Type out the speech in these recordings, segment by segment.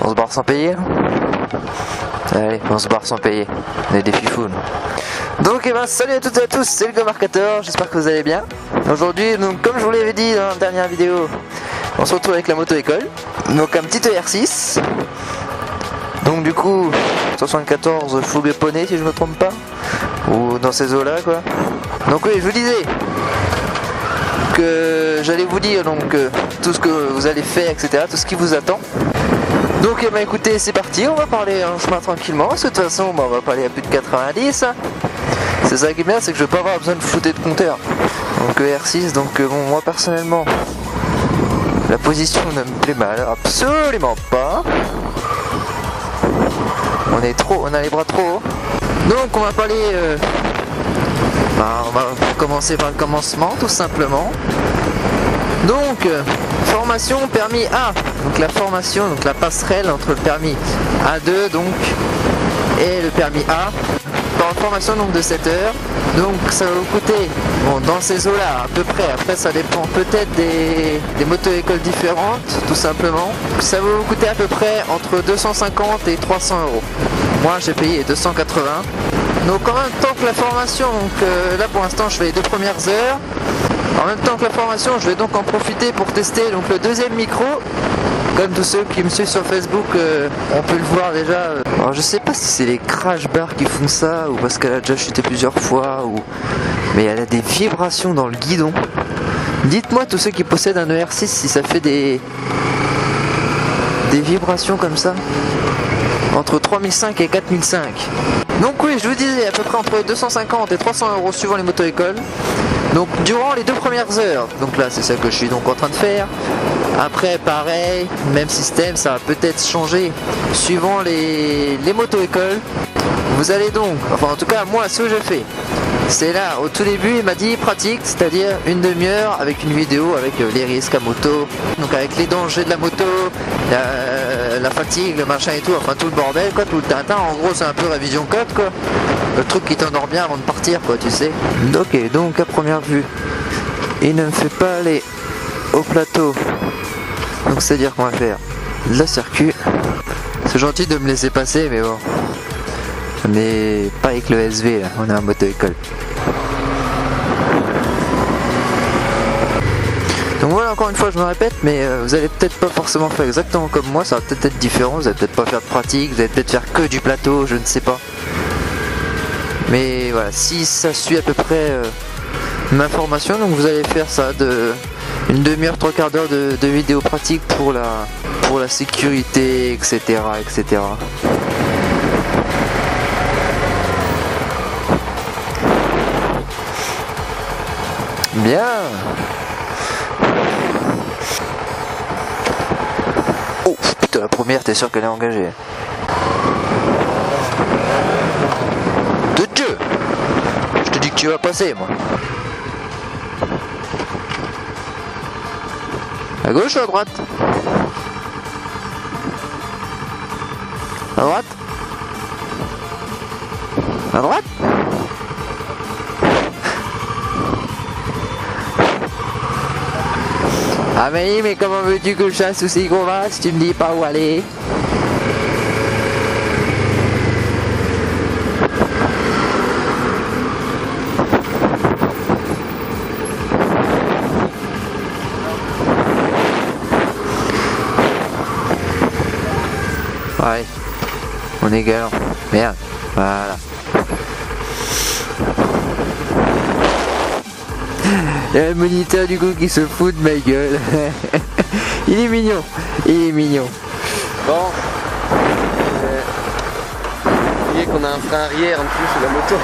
On se barre sans payer? Allez, on se barre sans payer. On est des fifounes. Donc, eh ben, salut à toutes et à tous, c'est le Gomarcator, j'espère que vous allez bien. Aujourd'hui, donc, comme je vous l'avais dit dans la dernière vidéo, on se retrouve avec la moto école. Donc, un petit ER6. Donc, du coup, 74 full poney si je me trompe pas. Ou dans ces eaux-là, quoi. Donc, oui, je vous disais que j'allais vous dire donc tout ce que vous allez faire, etc., tout ce qui vous attend. Donc eh ben, écoutez, c'est parti, on va parler en chemin tranquillement, parce que de toute façon on va parler à plus de 90. C'est ça qui est bien, c'est que je vais pas avoir besoin de flouter de compteur. Donc R6, donc bon, moi personnellement, la position ne me plaît mal, absolument pas. On a les bras trop hauts. Donc on va parler... on va commencer par le commencement tout simplement. Donc formation permis A, donc la formation, donc la passerelle entre le permis A2 donc et le permis A, par formation donc de 7 heures. Donc ça va vous coûter, bon, dans ces eaux là à peu près, après ça dépend peut-être des moto-écoles différentes tout simplement, ça va vous coûter à peu près entre 250 et 300 euros. Moi j'ai payé 280. Donc en même temps que la formation, donc là pour l'instant je fais les 2 premières heures. En même temps que la formation, je vais donc en profiter pour tester donc le deuxième micro. Comme tous ceux qui me suivent sur Facebook, on peut le voir déjà. Alors je sais pas si c'est les crash bars qui font ça ou parce qu'elle a déjà chuté plusieurs fois ou... mais elle a des vibrations dans le guidon. Dites-moi tous ceux qui possèdent un ER6 si ça fait des vibrations comme ça. Entre 3005 et 4005. Donc oui, je vous disais à peu près entre 250 et 300 euros suivant les moto-écoles. Donc durant les 2 premières heures, donc là c'est ça que je suis donc en train de faire. Après pareil, même système, ça va peut-être changer suivant les moto-écoles. Vous allez donc, enfin en tout cas moi ce que je fais, c'est là au tout début il m'a dit pratique, c'est-à-dire une demi-heure avec une vidéo avec les risques à moto, donc avec les dangers de la moto, la fatigue, le machin et tout, enfin tout le bordel quoi, tout le tintin, en gros c'est un peu révision code quoi. Le truc qui t'endort bien avant de partir quoi, tu sais. Ok, donc à première vue, il ne me fait pas aller au plateau. Donc c'est à dire qu'on va faire de la circuit. C'est gentil de me laisser passer mais bon. On n'est pas avec le SV là, on est en moto-école. Donc voilà, encore une fois je me répète, mais vous allez peut-être pas forcément faire exactement comme moi, ça va peut-être être différent, vous allez peut-être pas faire de pratique, vous allez peut-être faire que du plateau, je ne sais pas. Mais voilà, si ça suit à peu près ma formation, donc vous allez faire ça de une demi-heure, 3 quarts d'heure de vidéo pratique pour la sécurité, etc., etc. Bien. Oh putain, la première, t'es sûr qu'elle est engagée? De Dieu! Je te dis que tu vas passer, moi. À gauche ou à droite? À droite? À droite? Amélie, mais comment veux-tu que je chasse aussi gros va si tu me dis pas où aller? Ouais, on est galant. Merde, voilà. Il y a le moniteur du coup qui se fout de ma gueule. Il est mignon, il est mignon. Bon, vous voyez qu'on a un frein arrière en plus sur la moto.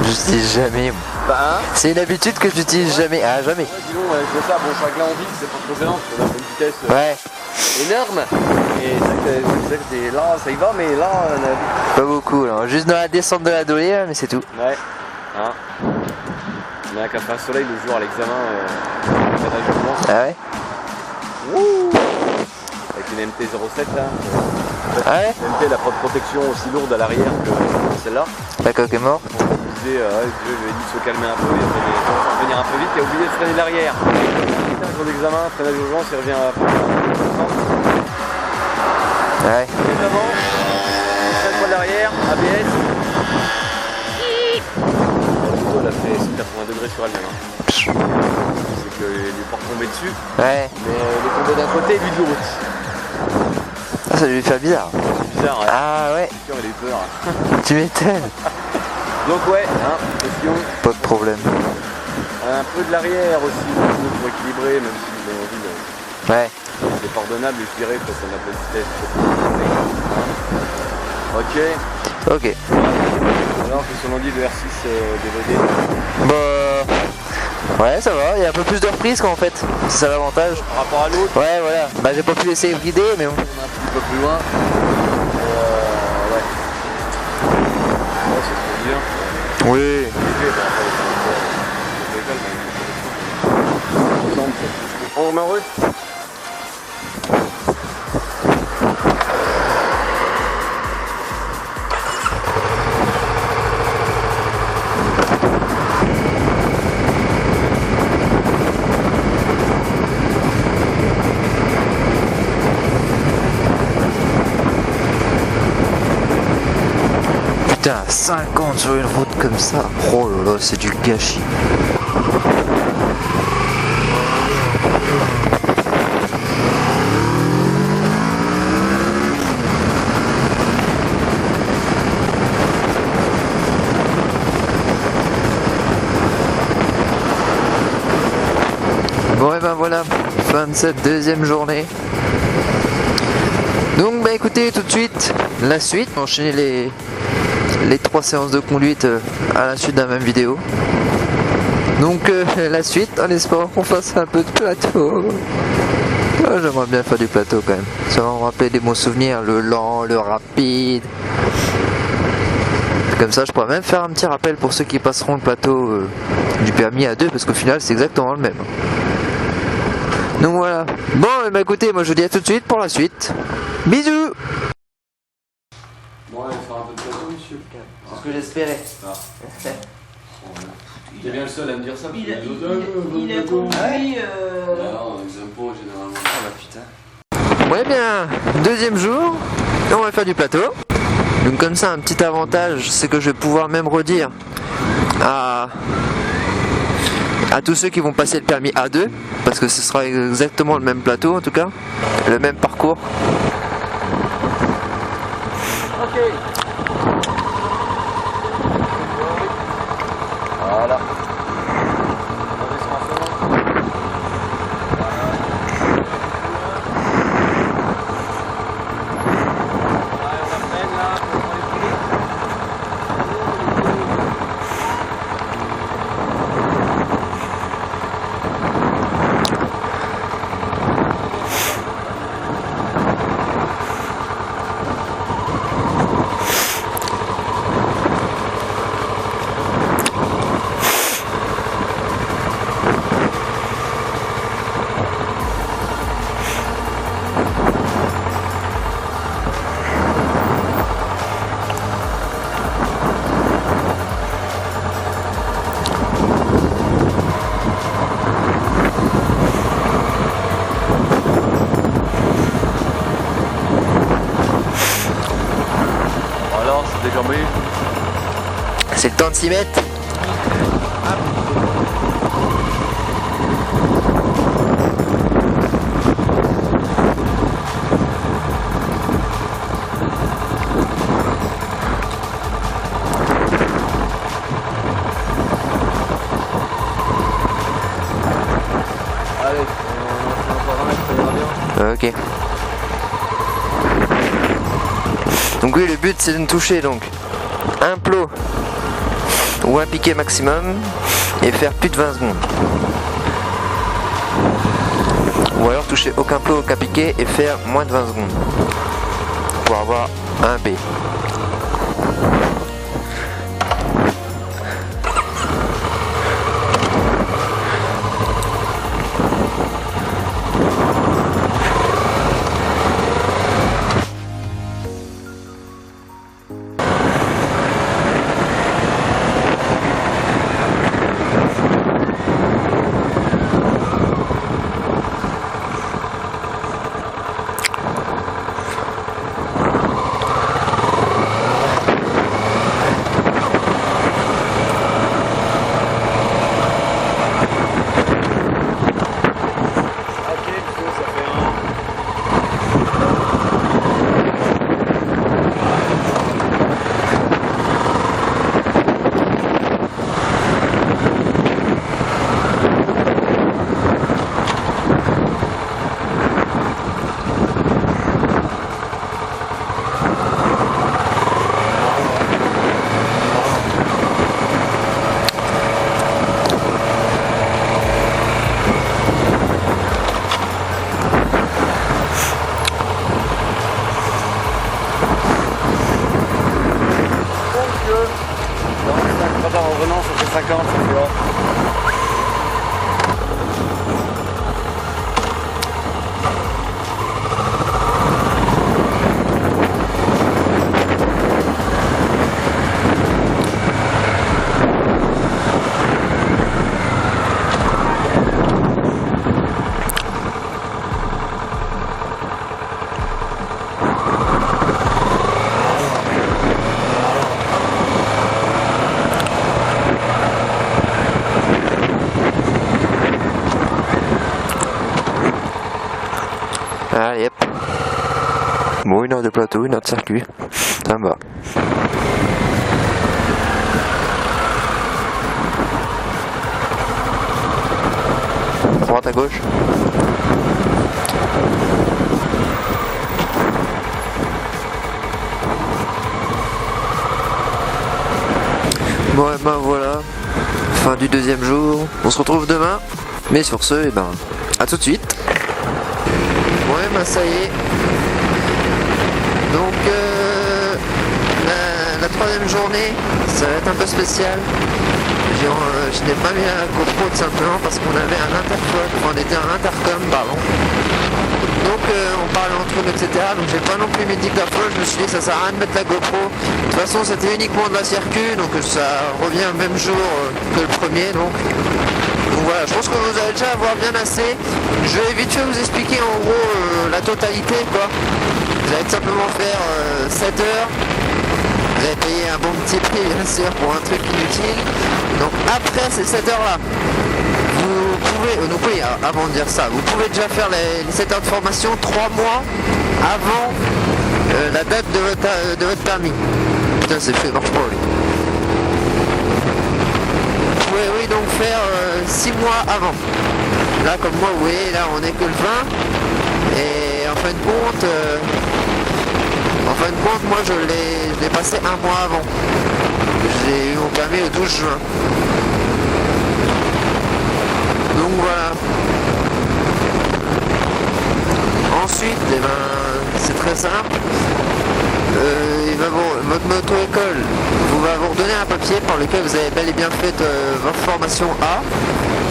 J'utilise jamais. Bah, c'est une habitude que j'utilise jamais. Ah, jamais. Ouais, dis donc, je fais ça, bon, je crois que là on vide, c'est pas trop gênant, parce qu'on a une vitesse Ouais. énorme. Et c'est vrai que là, ça y va, mais là, on a... Pas beaucoup, là. Juste dans la descente de la dolée, mais c'est tout. Ouais. Hein. On a qu'à faire un soleil le jour à l'examen. Ah ouais. Ouh. Avec une MT-07 là. Ah ouais. MT elle a pas de protection aussi lourde à l'arrière que celle-là. La coque est morte. Je lui ai dit de se calmer un peu, il va revenir un peu vite, il a oublié de freiner l'arrière. Jour d'examen, freinage d'urgence, il revient à Ouais. Et devant, 5 fois de l'arrière, ABS. La moto, elle a fait 180 degrés sur elle-même. Hein. C'est qu'il est pas tombé dessus. Ouais. Mais il est tombé d'un côté et lui de l'autre. Ah, ça lui fait bizarre. C'est bizarre, ouais. Ah ouais. Il a eu peur. Tu m'étonnes. Donc ouais, hein, question. Pas de problème. Un peu de l'arrière aussi, pour équilibrer, même si j'ai envie de... Ouais. C'est pardonnable, je dirais, parce qu'on a pas de vitesse. Ok. Ok. Alors, qu'est-ce qu'on en dit de R6 DVD? Bah... Ouais, ça va, il y a un peu plus de reprise qu'en fait. C'est ça l'avantage. Par rapport à l'autre, Ouais, voilà. Bah j'ai pas pu laisser brider, mais bon. on est un petit peu plus loin. Ouais. Ouais, c'est trop bien. Oui. On remet en route. Putain, 50 sur une route comme ça. Oh là là, c'est du gâchis. Bon et ben voilà, fin de cette deuxième journée. Donc bah écoutez, tout de suite, la suite, enchaîner les 3 séances de conduite à la suite de la même vidéo. Donc la suite, en espérant qu'on fasse un peu de plateau. Ah, j'aimerais bien faire du plateau quand même. Ça va me rappeler des bons souvenirs, le lent, le rapide. Comme ça, je pourrais même faire un petit rappel pour ceux qui passeront le plateau du permis A2, parce qu'au final, c'est exactement le même. Donc voilà. Bon, bah écoutez, moi je vous dis à tout de suite pour la suite. Bisous. Bon, allez, faire un peu de plateau, monsieur. C'est ce que j'espérais. Ah. T'es bien le seul à me dire ça. Il a compris. Non, les impôts, généralement. Ah bah putain. Ouais bien, deuxième jour, et on va faire du plateau. Donc comme ça, un petit avantage, c'est que je vais pouvoir même redire à tous ceux qui vont passer le permis A2, parce que ce sera exactement le même plateau en tout cas, le même parcours. Ok. Voilà. C'est le temps de s'y mettre. Allez, on va encore un mètre, ça ira bien. Ok. Donc oui, le but c'est de ne toucher donc un plot ou un piqué maximum et faire plus de 20 secondes. Ou alors toucher aucun plot, aucun piqué et faire moins de 20 secondes pour avoir un B. fait 50, ça fait long. Allez hop. Bon, 1 heure de plateau, 1 heure de circuit. Ça me va. Droite à gauche. Bon, et ben voilà. Fin du 2e jour. On se retrouve demain. Mais sur ce, et ben, à tout de suite. Ouais, bah ça y est. Donc la 3e journée, ça va être un peu spécial. Je n'ai pas mis la GoPro tout simplement parce qu'on avait un interphone, enfin, on était un intercom, pardon. Donc on parlait entre nous, etc. Donc j'ai pas non plus mis le dictaphone, je me suis dit ça sert à rien de mettre la GoPro. De toute façon c'était uniquement de la circuit, donc ça revient le même jour que le premier. Donc voilà, je pense que vous allez déjà avoir bien assez. Je vais vite fait vous expliquer en gros la totalité quoi. Vous allez tout simplement faire 7 heures. Vous allez payer un bon petit prix bien sûr pour un truc inutile. Donc après ces 7 heures là, vous pouvez, donc oui, avant de dire ça, vous pouvez déjà faire les 7 heures de formation 3 mois avant la date de votre permis. Putain c'est fait, marche pas lui. Oui, donc faire 6 mois avant. Là, comme moi, vous voyez, là, on est que le 20. Et en fin de compte, moi, je l'ai passé 1 mois avant. J'ai eu mon permis le 12 juin. Donc voilà. Ensuite, eh ben, c'est très simple. Votre moto-école va vous redonner un papier par lequel vous avez bel et bien fait votre formation A.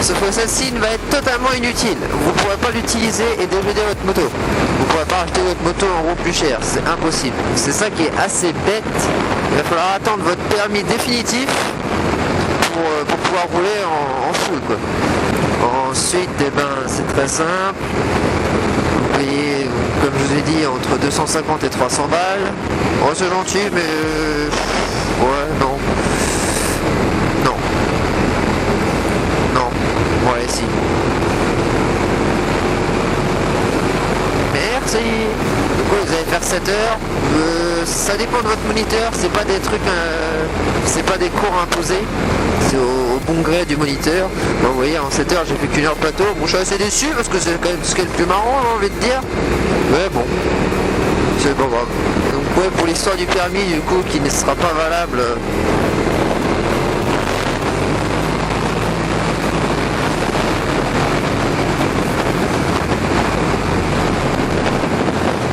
Sauf que celle-ci va être totalement inutile. Vous ne pourrez pas l'utiliser et débuter votre moto. Vous ne pourrez pas acheter votre moto en gros plus cher. C'est impossible. C'est ça qui est assez bête. Il va falloir attendre votre permis définitif pour pouvoir rouler en full quoi. Ensuite, eh ben, c'est très simple. Vous payez, comme je vous ai dit, entre 250 et 300 balles. Oh, c'est gentil, mais... ouais, non. Non. Non. Ouais, si. Merci. Donc, ouais, vous allez faire 7 heures. Ça dépend de votre moniteur. C'est pas des trucs... c'est pas des cours imposés. C'est au bon gré du moniteur. Donc, vous voyez, en 7 heures, j'ai fait qu'1 heure de plateau. Bon, je suis assez déçu parce que c'est quand même ce qui est le plus marrant, j'ai envie de dire. Mais bon. C'est pas grave. Donc ouais, pour l'histoire du permis du coup qui ne sera pas valable.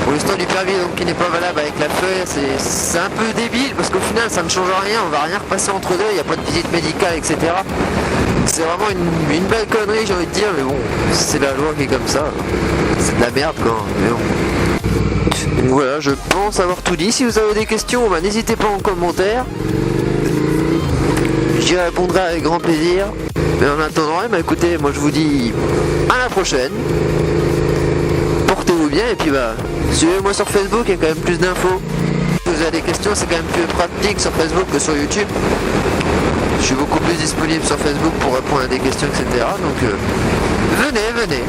Pour l'histoire du permis donc qui n'est pas valable avec la feuille, c'est un peu débile parce qu'au final ça ne change rien, on va rien repasser entre deux, il n'y a pas de visite médicale, etc. C'est vraiment une belle connerie j'ai envie de dire, mais bon, c'est la loi qui est comme ça. C'est de la merde quoi, mais bon. Donc voilà, je pense avoir tout dit. Si vous avez des questions, bah, n'hésitez pas en commentaire. J'y répondrai avec grand plaisir. Mais en attendant, bah, écoutez, moi je vous dis à la prochaine. Portez-vous bien et puis bah suivez-moi sur Facebook, il y a quand même plus d'infos. Si vous avez des questions, c'est quand même plus pratique sur Facebook que sur YouTube. Je suis beaucoup plus disponible sur Facebook pour répondre à des questions, etc. Donc venez.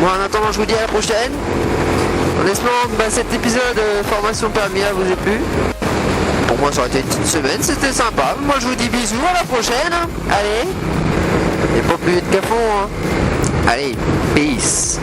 Moi en attendant, je vous dis à la prochaine. En espérant que cet épisode formation permis A vous ait plu. Pour moi ça aurait été une petite semaine, c'était sympa. Moi je vous dis bisous, à la prochaine. Allez. Et pas plus vite qu'à fond. Allez, peace.